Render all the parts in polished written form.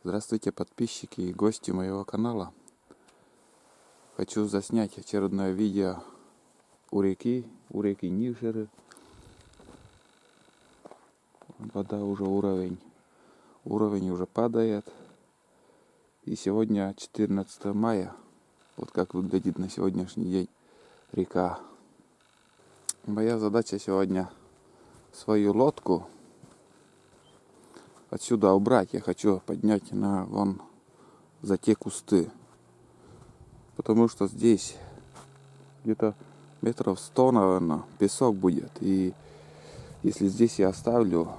Здравствуйте, подписчики и гости моего канала. Хочу заснять очередное видео у реки Нижеры. Вода уже уровень уже падает. И сегодня 14 мая. Вот как выглядит на сегодняшний день река. Моя задача сегодня свою лодку отсюда убрать. Я хочу поднять вон за те кусты. Потому что здесь где-то метров 100, наверное, песок будет. И если здесь я оставлю,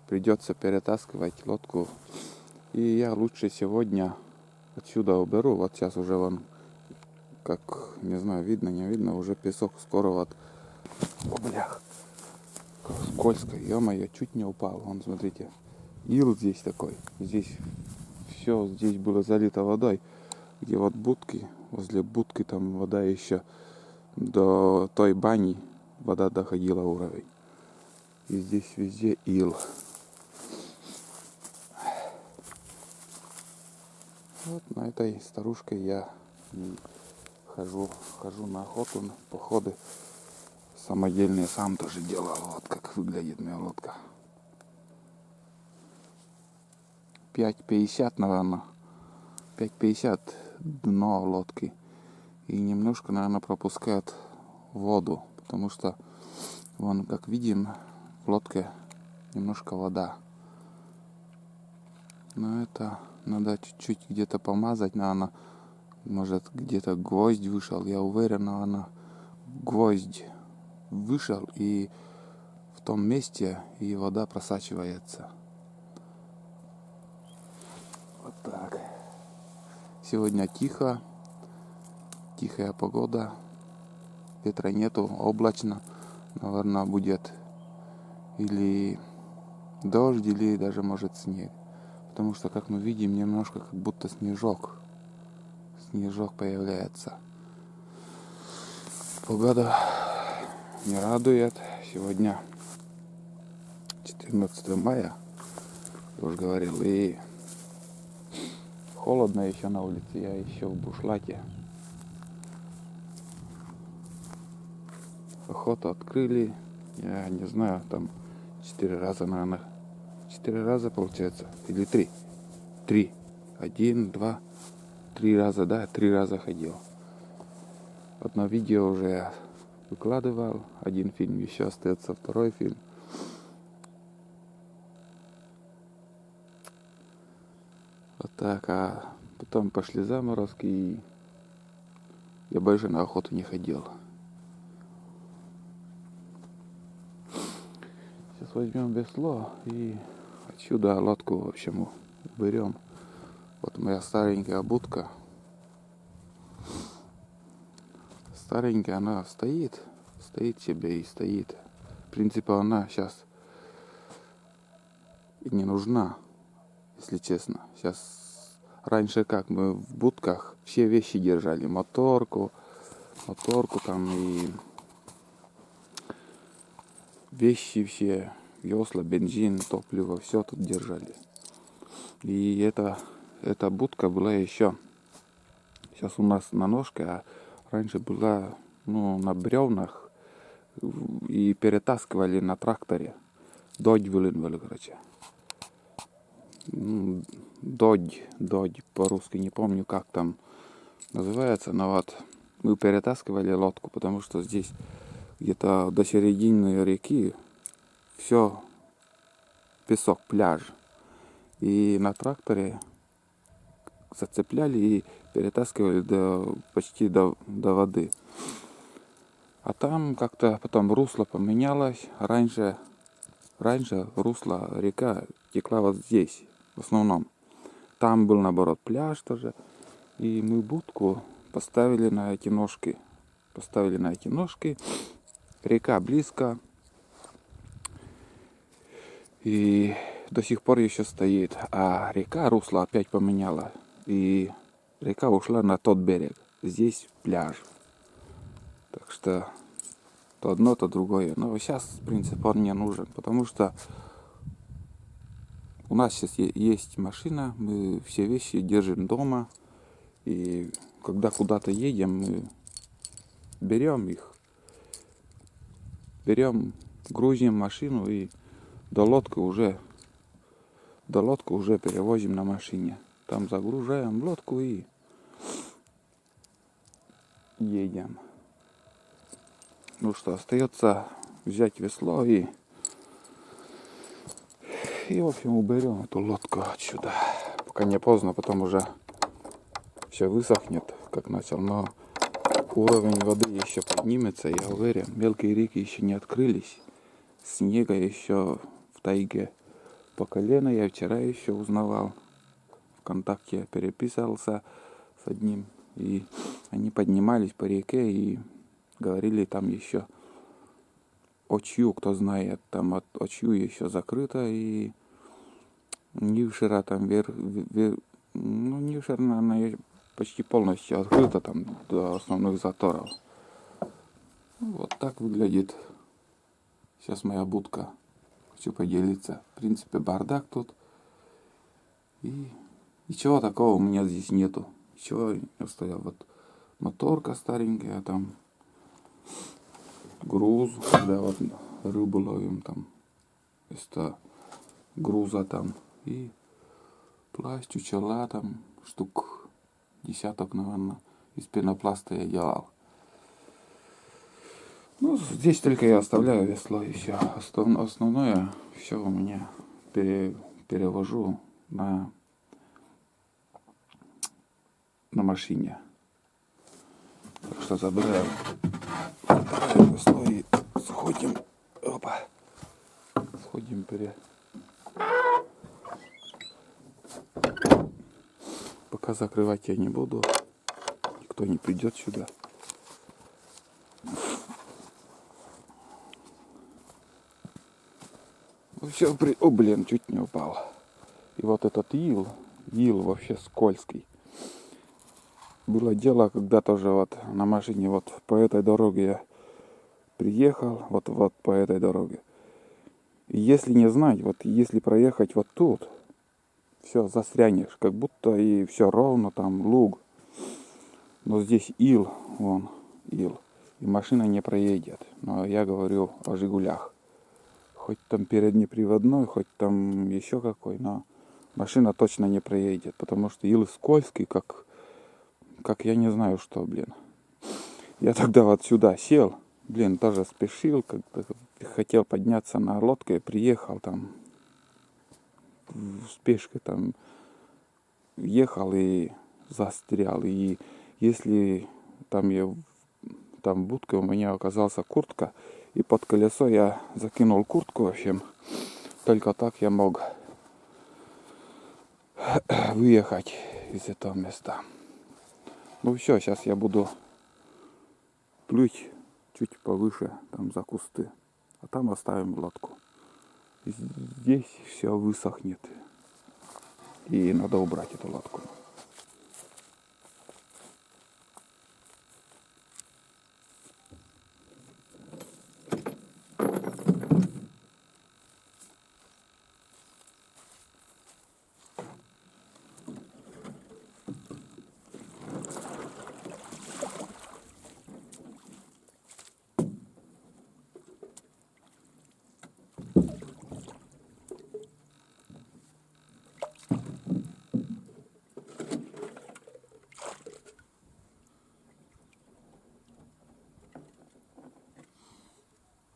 придется перетаскивать лодку. И я лучше сегодня отсюда уберу. Вот сейчас уже вон, как, не знаю, видно, не видно, уже песок скоро вот. О, блях, как скользко, ё-моё, чуть не упал. Вон, смотрите, ил здесь такой. Здесь все здесь было залито водой. Где вот будки, возле будки там вода еще до той бани вода доходила уровень. И здесь везде ил. Вот на этой старушкой я хожу на охоту, на походы самодельные, сам тоже делал. Вот как выглядит моя лодка. 5,50, наверное. 5,50 дно лодки. И немножко, наверное, пропускает воду. Потому что, вон, как видим, в лодке немножко вода. Но это надо чуть-чуть где-то помазать, наверное. Может, где-то гвоздь вышел. Я уверен, наверное, гвоздь вышел, и в том месте и вода просачивается. Вот так. Сегодня тихо. Тихая погода. Ветра нету, облачно. Наверное, будет или дождь, или даже может снег. Потому что, как мы видим, немножко как будто снежок появляется. Погода не радует. Сегодня 14 мая, я уже говорил, и холодно еще на улице. Я еще в бушлате. Охоту открыли. Я не знаю, там 4 раза, наверное. 4 раза получается. Или 3. 3. 1, 2, 3 раза, да, 3 раза ходил. Одно видео уже я выкладывал. Один фильм, еще остается второй фильм. Вот так, а потом пошли заморозки, и я больше на охоту не ходил. Сейчас возьмем весло и отсюда лодку, в общем, берем. Вот моя старенькая будка. Старенькая, она стоит себе и стоит. В принципе, она сейчас и не нужна, если честно. Сейчас, раньше как, мы в будках все вещи держали. Моторку там и вещи все, весла, бензин, топливо, все тут держали. И эта будка была еще, сейчас у нас на ножке, а раньше была, на бревнах, и перетаскивали на тракторе. Додь вылинвали, короче. Додь по-русски, не помню, как там называется, но вот мы перетаскивали лодку, потому что здесь где-то до середины реки все песок, пляж. И на тракторе зацепляли и перетаскивали почти до воды. А там как-то потом русло поменялось. Раньше русло река текла вот здесь, в основном. Там был, наоборот, пляж тоже. И мы будку поставили на эти ножки. Река близко. И до сих пор еще стоит. А река, русло опять поменяла. И река ушла на тот берег. Здесь пляж. Так что то одно, то другое. Но сейчас, в принципе, он не нужен. Потому что У нас сейчас есть машина, мы все вещи держим дома. И когда куда-то едем, мы берем их, грузим машину и до лодки уже перевозим на машине. Там загружаем лодку и едем. Ну что, остается взять весло и в общем уберем эту лодку отсюда. Пока не поздно, потом уже все высохнет, как начал, но уровень воды еще поднимется, я уверен. Мелкие реки еще не открылись. Снега еще в тайге по колено. Я вчера еще узнавал. ВКонтакте переписывался с одним. И они поднимались по реке и говорили там еще Очью, кто знает. Там от Очью еще закрыто. И Нившера там Нившер, наверное, почти полностью открыто там до основных заторов. Вот так выглядит сейчас моя будка. Хочу поделиться. В принципе, бардак тут. И ничего такого у меня здесь нету. Ничего не оставил. Вот моторка старенькая там. Груз, когда вот рыбу ловим там. Вместо груза там. И плащ, чучела там. Штук десяток, наверное. Из пенопласта я делал. Ну, здесь только я оставляю весло и все. Основное все у меня перевожу на машине. Так что забираем весло и сходим. Опа. Сходим Пока закрывать я не буду. Никто не придет сюда. Все, о, блин, чуть не упал. И вот этот ил вообще скользкий. Было дело, когда тоже вот на машине вот по этой дороге я приехал, вот по этой дороге. И если не знать, вот если проехать вот тут, все, застрянешь, как будто и все ровно, там луг. Но здесь ил. И машина не проедет. Но я говорю о Жигулях. Хоть там переднеприводной, хоть там еще какой, но машина точно не проедет, потому что ил скользкий, как я не знаю что, блин. Я тогда вот сюда сел, блин, тоже спешил, как-то хотел подняться на лодке, приехал там, в спешке там, ехал и застрял. И если там в будке у меня оказалась куртка, и под колесо я закинул куртку, в общем, только так я мог выехать из этого места. Ну все, сейчас я буду плыть чуть повыше, там за кусты, а там оставим лодку. Здесь все высохнет, и надо убрать эту лодку.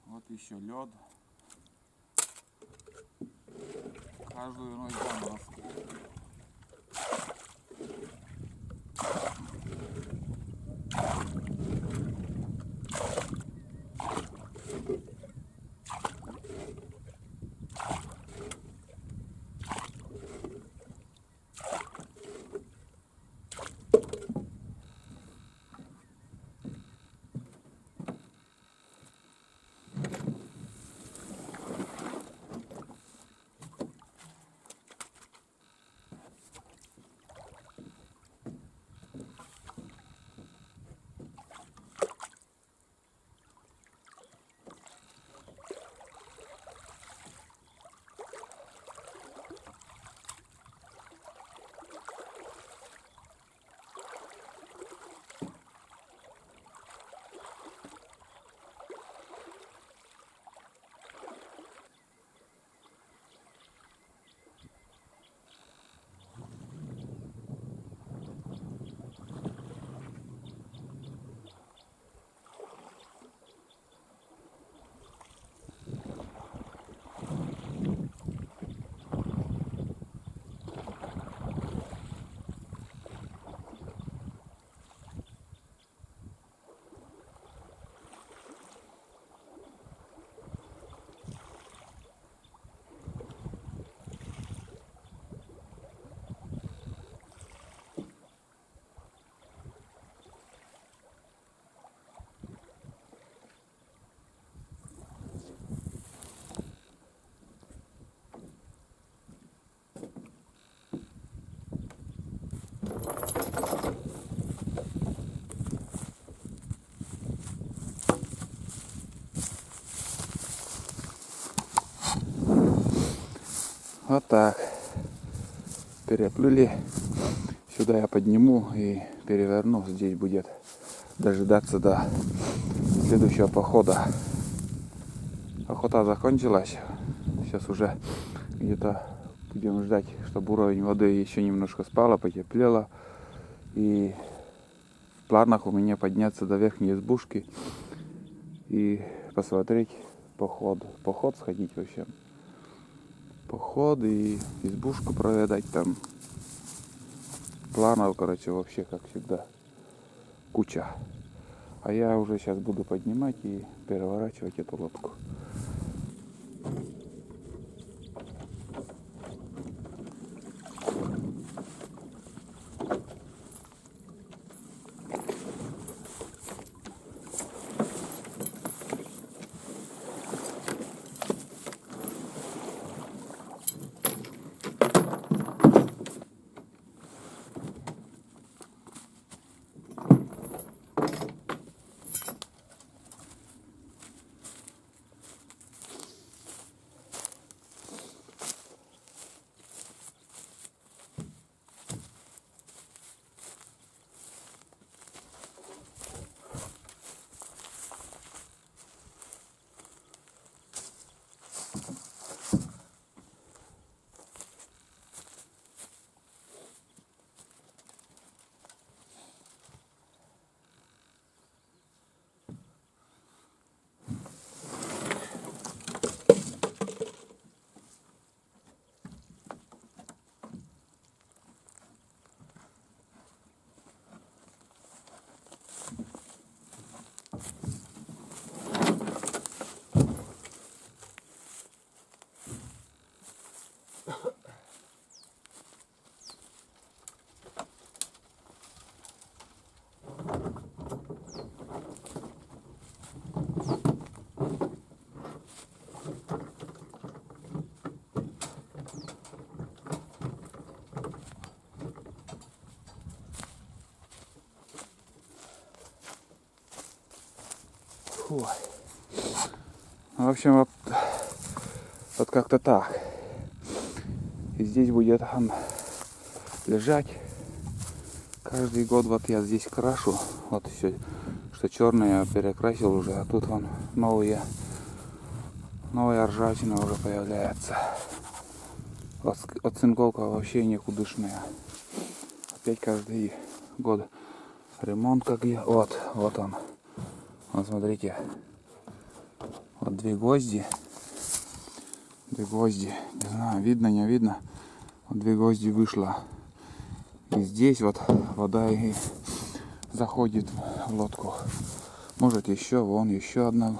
Вот еще лед. Каждую ночь заморозки. Вот так. Переплыли. Сюда я подниму и переверну. Здесь будет дожидаться до следующего похода. Охота закончилась. Сейчас уже где-то будем ждать, чтобы уровень воды еще немножко спало, потеплело. И в планах у меня подняться до верхней избушки и посмотреть поход. Поход сходить вообще. Поход и избушку проведать там. Планов, короче, вообще, как всегда, куча. А я уже сейчас буду поднимать и переворачивать эту лодку. Фу. В общем, вот как-то так. И здесь будет он лежать. Каждый год вот я здесь крашу. Вот все, что черное я перекрасил уже, а тут вон новая ржавчина уже появляется. Оцинковка вообще никудышная. Опять каждый год ремонт как я. Вот он. Вот смотрите. Вот две гвозди. Не знаю, видно, не видно. Вот две гвозди вышло. И здесь вот вода и заходит в лодку. Может еще, вон еще одна.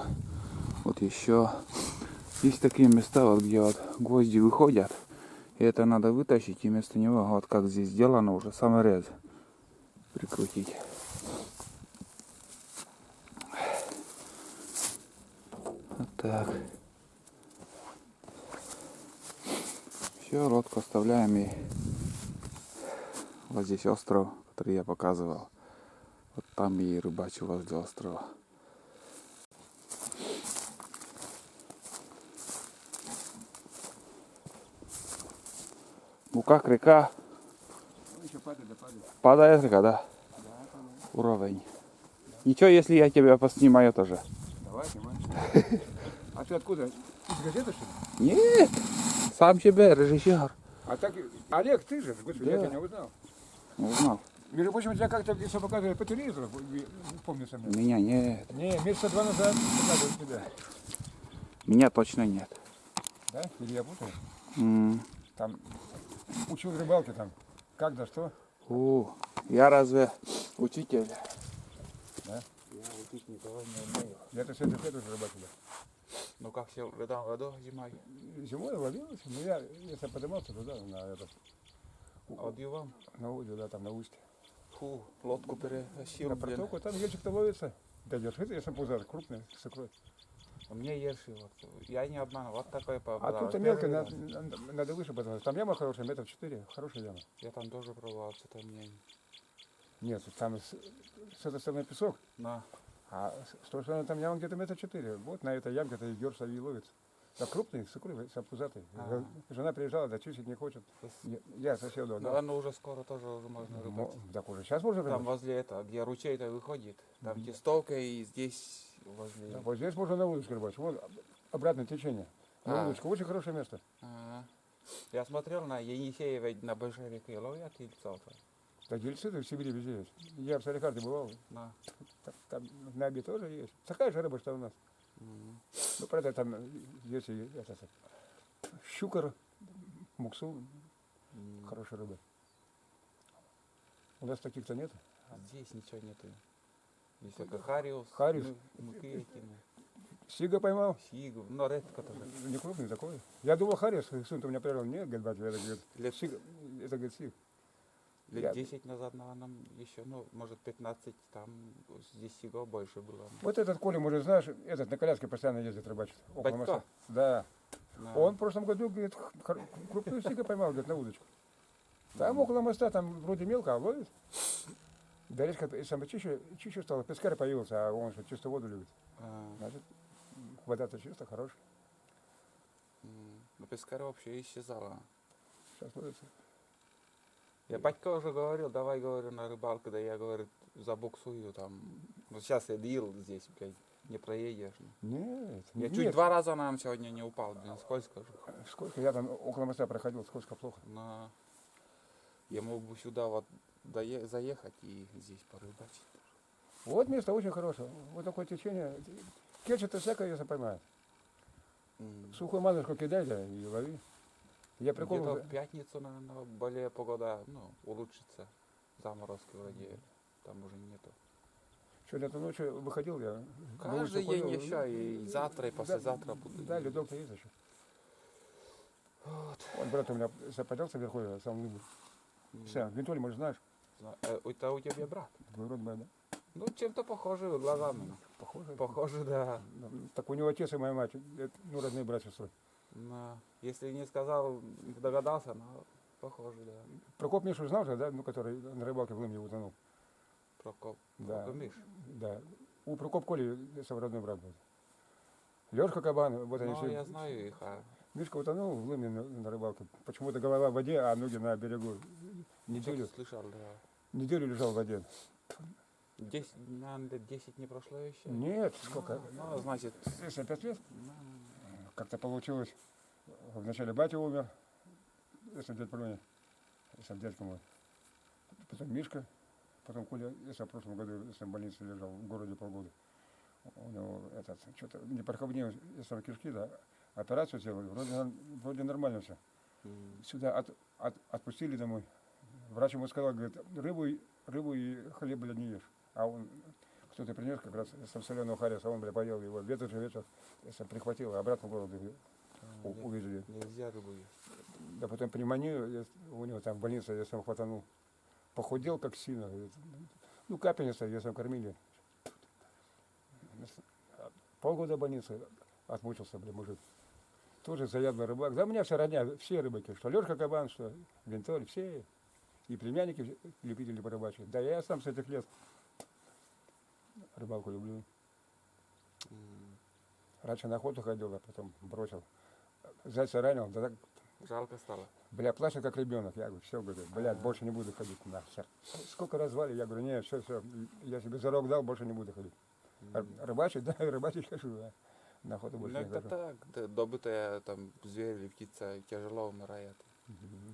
Вот еще. Есть такие места, вот, где вот гвозди выходят. И это надо вытащить, и вместо него, вот как здесь сделано, уже саморез прикрутить. Вот так. Все, лодку оставляем, и вот здесь остров, который я показывал. Вот там и рыбачу возле острова. Ну как река? Падает река, да? Уровень. Ничего, если я тебя поснимаю тоже. Давай, снимай. А ты откуда? Из газеты, что ли? Нет, сам себе режиссер. А так, Олег, ты же, господи, я Да. тебя не узнал. Не узнал. Между прочим, тебя как-то все показывали по телевизору, помнится мне. Меня нет. Не, месяца 2 назад показывали тебя. Меня точно нет. Да? Или я путаю? М. Там учил рыбалки там. Как да что? Я разве учитель? Да? Я учить никого не умею. Я-то с этой уже рыбачил. Ну как все в этом году зимой? Зимой ловилось, но я поднимался туда, на этот, Один вам? на озеро, да, там на устье. Фу, лодку перетащил. На протоку, там ельчик-то ловится. Да держи, если пузырь крупный, с икрой. У меня ерши, вот. Я не обманывал, вот такой А попадал. тут мелко, надо выше подниматься. Там яма хорошая, 4 метров, хорошая яма. Я там тоже пробовал, что-то мне... Нет, там с этой стороны песок, На. а с той стороны там яма где-то 4 метра. Вот на этой ямке-то и герша и ловится. Да крупный, сукрый, пузатый. Ага. Жена приезжала, да чистить не хочет. Я соседу, Ну, да. оно уже скоро тоже уже можно рыбачить. Так уже сейчас можно Там рыбачить. возле этого, где ручей-то выходит, там тестовка и здесь возле... Да, вот здесь можно на удочке рыбачить. Вот обратное течение. На А. удочку очень хорошее место. Ага. Я смотрел на Енисеева, на большой реке ловят ельцов-то. Да дельцы-то в Сибири везде есть. Я в Салихарде бывал. На. Там на Аби тоже есть. Такая же рыба, что у нас. Ну, правда, там есть и щукар, муксу, хорошая рыба. У нас таких-то нет. А здесь ничего нету. Здесь только хариус, Хариус. муки эти, Сига поймал. сигу, но редко тоже. Не крупный такой. Я думал, хариус, сын-то у меня привел. Нет, говорит, батя, это, говорит, Лет, сига, это, говорит, сиг. лет Я- 10 назад, наверное, еще, ну, может, 15, там здесь сигов больше было. Вот этот Коля, может, знаешь, этот на коляске постоянно ездит рыбачит. Около Батько? моста. Да. На. Он в прошлом году, говорит, крупную сига поймал, говорит, на удочку. Там около моста, там вроде мелко, а ловит. Да резко, самое чище стало, пескарь появился, а он же чистую воду любит. А, Значит, вода-то чистая, хорошая. ну, пескарь вообще исчезала. Сейчас ловится. Я батька уже говорил, давай, говорю, на рыбалку, да я, говорю, забуксую там. Ну, сейчас я дил здесь, блядь, не проедешь. Нет, Я нет. чуть 2 раза, наверное, сегодня не упал, блин, скользко же. Сколько я там около моста проходил, сколько плохо. Но я мог бы сюда вот заехать и здесь порыбачить. Вот место очень хорошее. Вот такое течение. Кетчет-то всякое, если поймает. Сухую манушку кидай, да, и лови. Я Где-то прикол. в пятницу, наверное, более погода, ну, улучшится. Заморозки вроде там уже нету. Сегодня ночью выходил я. на улицу Каждый день ходил. еще, и завтра, и послезавтра буду. Да, ледок-то есть еще. Он, брат, у меня поднялся вверху, я сам выбыл. Все, Винтоль, может, знаешь? Это у тебя брат? Вроде бы, да. Ну, чем-то похожи глазами. Похоже. Похоже, да. Так у него отец и моя мать, ну, родные братья сестры. Но, если не сказал, догадался, но похоже, да. Прокоп Мишу знал же, да, ну, который на рыбалке в Лымне утонул. Прокоп. Да. Прокоп Миш. Да. У Прокоп Коли сам родной брат был. Лешка Кабан, вот они Ну, все. я знаю их, а Мишка утонул в Лымне на рыбалке. Почему-то голова в воде, а ноги на берегу. Неделю, что-то слышал, да. неделю лежал в воде. 10, наверное, лет 10 не прошло еще. Нет, сколько? Ну, значит, Если 5 лет. Как-то получилось. Вначале батя умер, если дядь Проня, если дядька мой. Потом Мишка, потом Коля, если в прошлом году, если в больнице лежал, в городе полгода. У него этот, что-то не проходнее, если кишки, да, операцию сделали, вроде нормально все. Сюда отпустили домой. Врач ему сказал, говорит, рыбу и хлеб, блядь, не ешь. А он, кто-то принес как раз со соленого хариса, он, блядь, поел его. В этот же вечер, если прихватил, а обратно в город увезли. нельзя рыбу есть. Да потом пневмонию, у него там в больнице, я сам хватанул. Похудел, как сильно. Ну, капельница, я сам кормили. Полгода в больнице отмучился, блин, мужик. Тоже заядлый рыбак. Да у меня вся родня, все рыбаки, что Лешка Кабан, что Винтоль, все. И племянники любители порыбачить. Да я сам с этих лет рыбалку люблю. Раньше на охоту ходил, а потом бросил. Зайца ранил, да так, Жалко стало. бля, плачет как ребенок. Я говорю, все, говорю, блядь, больше не буду ходить нахер. Сколько раз звали, я говорю, нет, все, я себе зарок дал, больше не буду ходить. Рыбачить, да, рыбачить хожу, а на охоту больше Ну, не это хожу. так, да, добытая там зверь или птица тяжело умирает.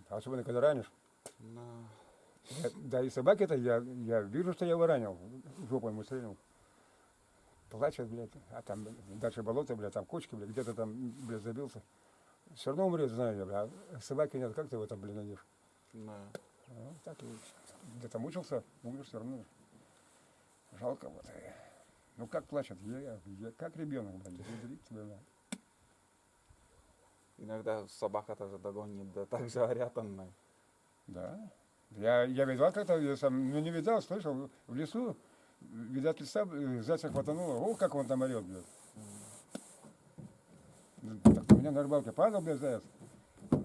Особенно, когда ранишь. Но Да и собаки-то, я вижу, что я его ранил, жопой ему стрельнул. Плачет, блядь, а там дальше болото, блядь, там кочки, блядь, где-то там, блядь, забился. Все равно умрет, знаю я, блядь, а собаки нет, как ты его там, блин, найдешь? но Ну, так и где-то мучился, умер все равно. Жалко вот. Ну как плачет, я как ребенок, блядь, ядрить тебя, блядь. иногда собака тоже догонит, да так же орят он. Да. Я видал как-то, я сам, ну не видал, слышал, в лесу, видать, леса, зайца хватануло, о, как он там орет, блядь. Так у меня на рыбалке падал, блядь, заяц.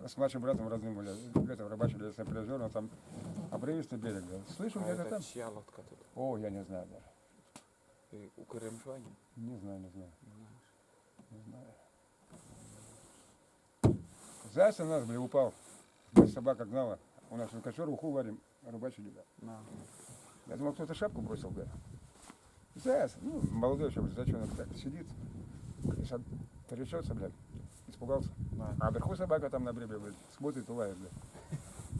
С младшим братом родным, блядь, это рыбачили, если призер, он там обрывистый берег, блядь. Слышу, А где-то это там. чья лодка тут? О, я не знаю даже. И у Крымшвани? Не знаю. Не знаешь. Не знаю. Заяц у нас, бля, упал. Собака гнала. У нас костер, уху варим, рыбачили, да. Да. Я думал, кто-то шапку бросил, бля. Заяц, ну, молодой еще, зачем так сидит. Сейчас трясется, блядь, испугался. Да. А вверху собака там на бреве, блядь, смотрит, лает, блядь.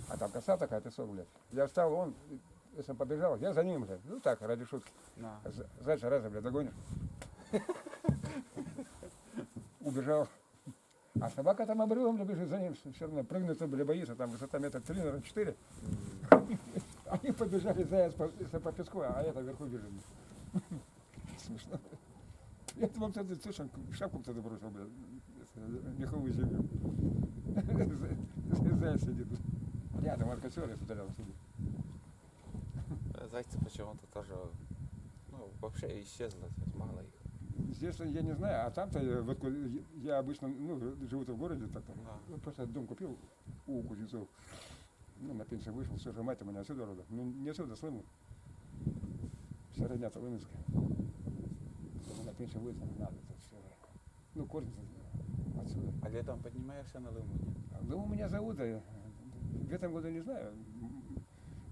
А там коса такая, песок, блядь. Я встал, он, если он побежал, я за ним, блядь. Ну так, ради шутки. Да. Зайца раза, блядь, догонишь. Убежал. А собака там обрывом бежит за ним, все равно прыгнуть, бля, боится, там высота метра 3, наверное, 4. Они побежали, заяц по песку, а это вверху бежит. Смешно. Я думал, кто-то, слушай, шапку кто-то бросил, бля, меховую землю. Заяц сидит. Рядом от костера, если рядом сидит. Зайцы почему-то тоже, ну, вообще исчезло, сейчас мало их. Здесь я не знаю, а там-то вот я обычно, ну, живу-то в городе, так там, Да. просто дом купил у кузнецов. Ну, на пенсию вышел, все же мать у меня отсюда рода. Ну, не отсюда, с Лыму. Все родня-то Лыминская. На пенсию выйти надо, это все. Ну, корни отсюда. А летом поднимаешься на Лыму? Нет? Лыму меня зовут, а в этом году не знаю.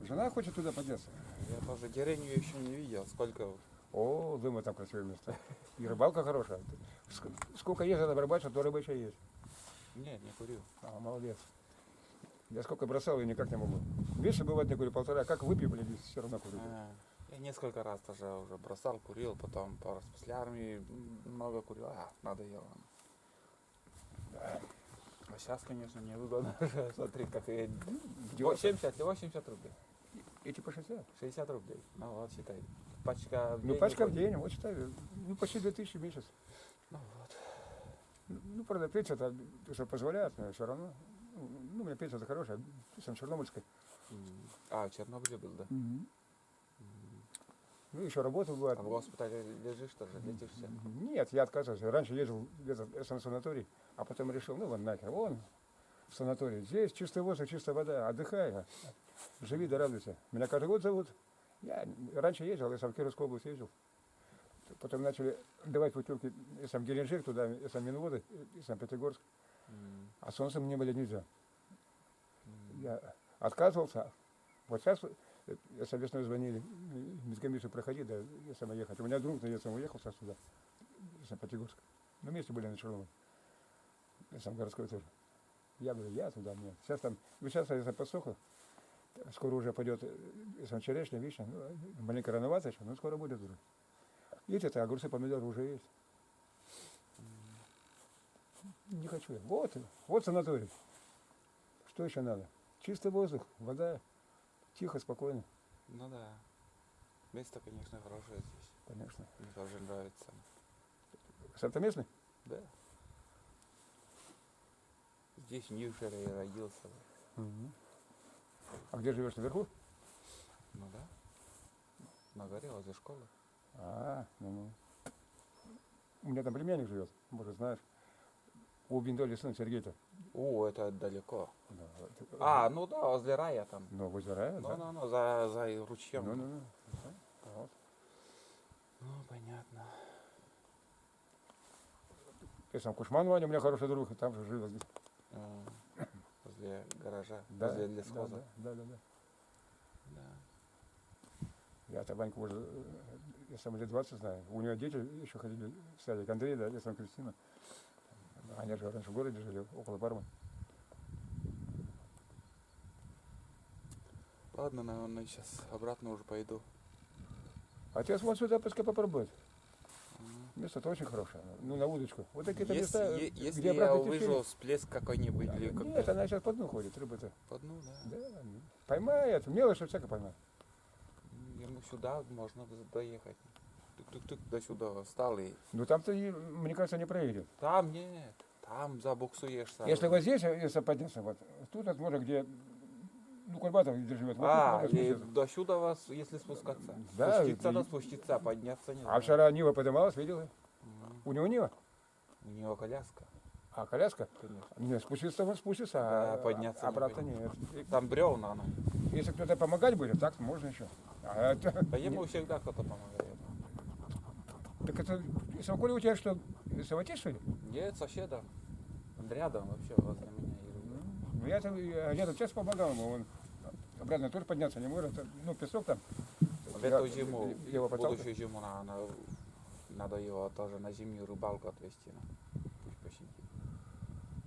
Жена хочет туда подняться. Я тоже деревню еще не видел, сколько... О, Лыма там красивое место. И рыбалка хорошая. Сколько ездил на рыбачить, то рыба еще есть. Нет, не курю. А, молодец. Я сколько бросал и никак не могу. Меньше бывает не курю, полтора. Как выпью, блин, все равно курю. Я несколько раз тоже уже бросал, курил, потом пару раз после армии много курил, надоело. Да. А сейчас, конечно, невыгодно. Смотри, как и Дёрка. 80 рублей. Эти по 60. 60 рублей. Ну вот, считай. Пачка в Ну, день пачка в выходит. день, вот считай, ну, почти 2000 в месяц. Ну вот. Ну, правда, пенсия-то, что позволяет, но все равно. Ну, у меня пенсия-то хорошая, сам Чернобыльская. А, в Чернобыле был, да? Ну, еще работал бывает. А в госпитале лежишь тоже, летишься? Нет, я отказывался. Раньше ездил где-то в санаторий, а потом решил, ну, вон нахер, вон в санатории. Здесь чистый воздух, чистая вода, отдыхай, живи да радуйся. Меня каждый год зовут. Я раньше ездил, я сам в Кировскую область ездил. Потом начали давать путевки, я сам Геленджик туда, я сам Минводы, я сам Пятигорск. А солнцем мне, блядь, нельзя. Я отказывался. Вот сейчас, если весной звонили, медкомиссию проходи, да, я сам ехать. У меня друг, я сам уехал сейчас туда, я сам Пятигорск. Мы вместе были на Чернобыле. Я сам городской тоже. Я говорю, я туда, нет. Сейчас там, ну сейчас если посохло, скоро уже пойдет, если черешня, вишня, ну, маленько рановато еще, но скоро будет уже. Видите, огурцы, помидоры уже есть. Не хочу я. Вот санаторий. Что еще надо? Чистый воздух, вода, тихо, спокойно. Ну да. Место, конечно, хорошее здесь. Конечно. Мне тоже нравится. Сам ты местный? Да. Здесь в Ньюшере я родился. А где живешь, наверху? Ну да. На горе, возле школы. Ну. У меня там племянник живет, может, знаешь. У Биндоли сын Сергей-то. О, это далеко. Да. Ну да, возле рая там. Ну, возле рая, да? Ну, за ручьем. Ну. Вот. Ну, понятно. Я сам Кушман Ваня, у меня хороший друг, и там же жил. Возле гаража, Да, возле лесхоза. Да. Да. Я-то Ваньку уже, я сам лет 20 знаю. У нее дети еще ходили в садик. Андрей, да, я сам Кристина. Они же раньше в городе жили, около Пармы. Ладно, наверное, сейчас обратно уже пойду. Отец вон сюда пускай попробует. Место-то очень хорошее. Ну, на удочку. Вот такие-то места, Если где я обратно увижу течение. всплеск какой-нибудь или как-то Нет, она сейчас по дну ходит, рыба-то. по дну, да. Да, поймает, мелочь всякое поймает. Ему сюда можно доехать. Тук-тук-тук до сюда встал и... Ну, там-то, мне кажется, не проедет. Там нет, там забуксуешь сразу. Если вот здесь, если подняться, вот, тут, вот, может, где, ну, Курбатов где живет. Вот тут можно и спуститься. до сюда вас, если спускаться. Да, Спуститься, и- да спуститься, подняться не А знаю. вчера Нива поднималась, видела? У него Нива, У него коляска, а коляска? конечно. Не, спуститься он спустится, Да, подняться не обратно нет. Там бревна она. Если кто-то помогать будет, так можно еще. А это, Да ему всегда кто-то помогает. так это, если Коля у тебя что, совотец, что ли? Нет, соседа. Он рядом вообще возле меня и Ну, я там часто помогал ему, он обратно тоже подняться не может. Ну, песок там. В эту зиму, я его подталкиваю. будущую зиму надо его тоже на зимнюю рыбалку отвезти. Пусть посидит.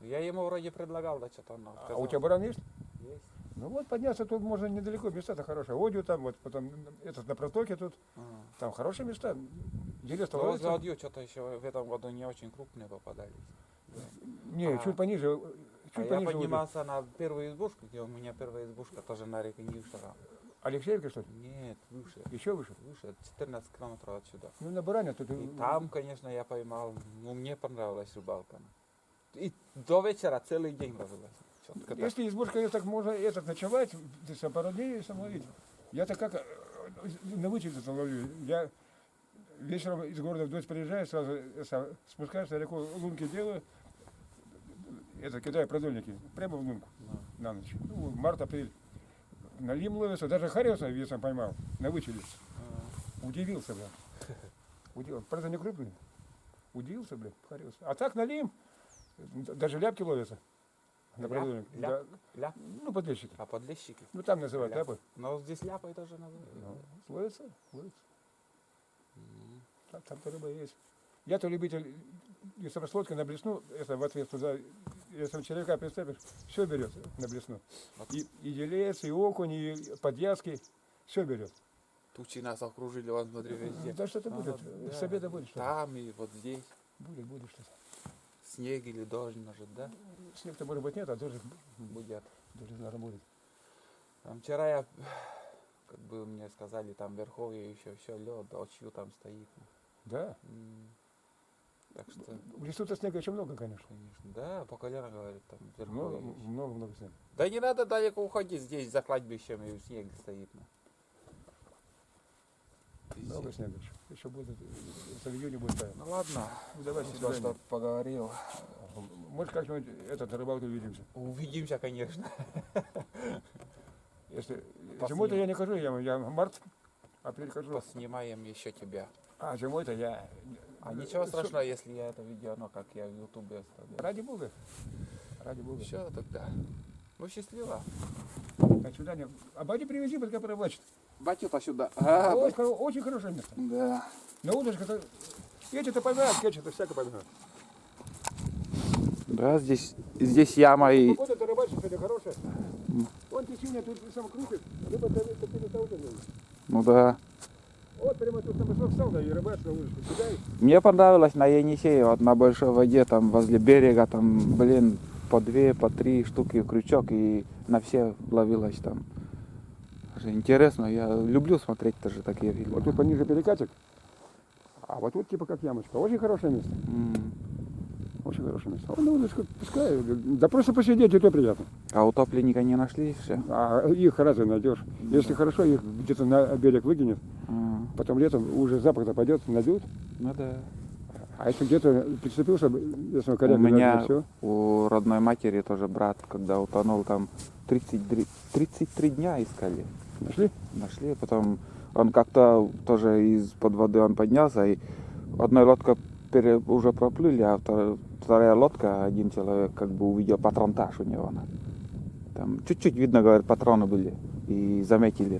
Я ему вроде предлагал, да что-то он отказал. А у тебя баран есть? Есть. Ну вот подняться тут можно недалеко, места-то хорошие. Одью там, вот потом этот на протоке тут, там хорошие места. Интересно Но возле ловится. Одью что-то еще в этом году не очень крупные попадались. Не, чуть пониже. А Чуть я пониже. поднимался на первую избушку, где у меня первая избушка тоже на реке Нившера. Алексеевка, что ли? Нет, выше. Еще выше? Выше, 14 километров отсюда. Ну на баране тут. И там, конечно, я поймал, ну мне понравилась рыбалка. И до вечера целый день ловилась. Четко так. Если избушка есть, так можно ночевать, ты сам пару дней сам ловить. Я-то как на вычете ловлю. Я вечером из города в дочь приезжаю, сразу спускаюсь на реку, лунки делаю, кидаю продольники, прямо в лунку на ночь. Ну, март-апрель. Налим ловится, даже хариуса весом поймал, на вычеле. Удивился, бля. Удивился. Правда, не крупный. Удивился, бля, хариус. А так налим, даже ляпки ловятся. На продольник. Да. Ляп? Ну, подлещики. А подлещики? Ну, там называют Ляп. ляпы. Но здесь ляпой тоже называют. Ну, ловится, ловится. Там-то рыба есть. Я-то любитель, если с лодкой на блесну, если в ответ туда, если червяка приступишь, все берет на блесну. И елец, и окунь, и подъязки, все берет. Тучи нас окружили, вон смотри, везде. Да что-то будет, Да. с обеда будет что-то. Там и вот здесь. Будет что-то. Снег или дождь может, да? Снег-то может быть нет, а дождь Будет. наверное, будет. Там вчера я, как бы мне сказали, там в Верховье еще все лед, ночью там стоит. Да? Так что, В лесу-то снега еще много, конечно. да, по колено говорят, там в Верховье. еще. Много снега. Да не надо далеко уходить, здесь за кладбищем и снег стоит. Много снега еще. Еще будет, это в июне будет таять. Ну ладно, Ну, давай, спасибо, свидания. что поговорил. Может, как-нибудь на рыбалке увидимся. Увидимся, конечно. Если зимой-то я не хожу, я март, апрель хожу. Поснимаем еще тебя. А зимой-то я... А ничего страшного, если я это видео, ну как я в Ютубе оставлю. Ради Бога. Ради Бога. Все тогда. Ну счастливо. До свидания. А батю привези, пока порыбачит. Батю-то сюда. Очень хорошее место. Да. На удочку-то... Эти-то поймают, кетчи-то всяко поймают. Да, здесь яма и... Погода-то рыбачит, кстати, хорошая. Вон течение тут сам крутит, рыба-то перетаутит. Ну да. Вот прямо тут на большой встал, да, и рыбачит на удочку. Кидай. Мне понравилось на Енисее, вот на большой воде, там возле берега, там, блин, по 2, по 3 штуки крючок, и на все ловилось там. Даже интересно, я люблю смотреть тоже такие фильмы. Вот тут пониже перекатик, а вот тут типа как ямочка. Очень хорошее место. Очень хорошее место. Ну, удочку пускай. Да просто посидеть, и то приятно. А утопленника не нашли все? А их разве найдешь? Если хорошо, их где-то на берег выкинет, потом летом уже запах-то пойдет, найдут. Ну да. А если где-то прицепился, если У коряк меня, все. у родной матери тоже брат, когда утонул, там 33 дня искали. Нашли? Нашли, потом он как-то тоже из-под воды он поднялся, и одна лодка уже проплыли, а вторая лодка, один человек как бы увидел патронтаж у него. Там чуть-чуть видно, говорят, патроны были, и заметили.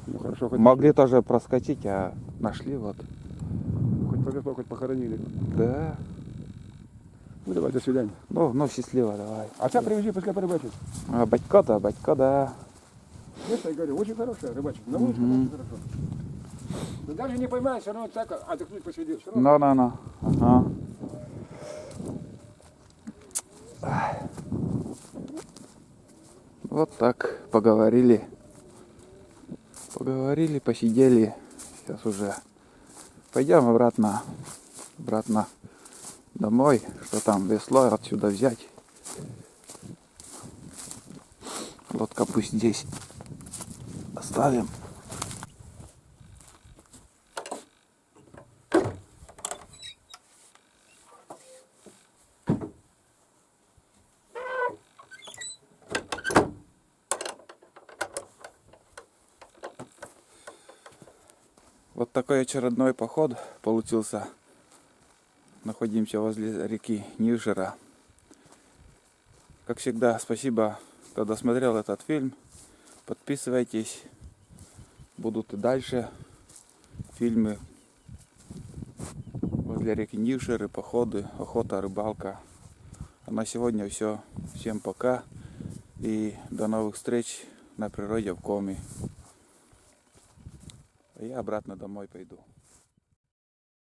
Ну хорошо, хоть, Могли тоже проскочить, а нашли вот. хоть повезло, хоть похоронили. Да. Ну давай, до свидания. Ну счастливо, давай. Отца привези, пускай порыбачит. А батько, да. Место, я говорю, очень хорошее, рыбачит. На улице очень хорошо. Но даже не поймаешь, все равно так отдохнуть посидеть. Все равно. Ну. Ага. Вот так поговорили. Поговорили, посидели. Сейчас уже пойдем обратно домой. Что там, весло отсюда взять. Лодка пусть здесь оставим. Вот такой очередной поход получился. Находимся возле реки Нившера. Как всегда, спасибо, кто досмотрел этот фильм. Подписывайтесь. Будут и дальше фильмы возле реки Нившеры, походы, охота, рыбалка. А на сегодня все. Всем пока и до новых встреч на природе в Коми. А я обратно домой пойду.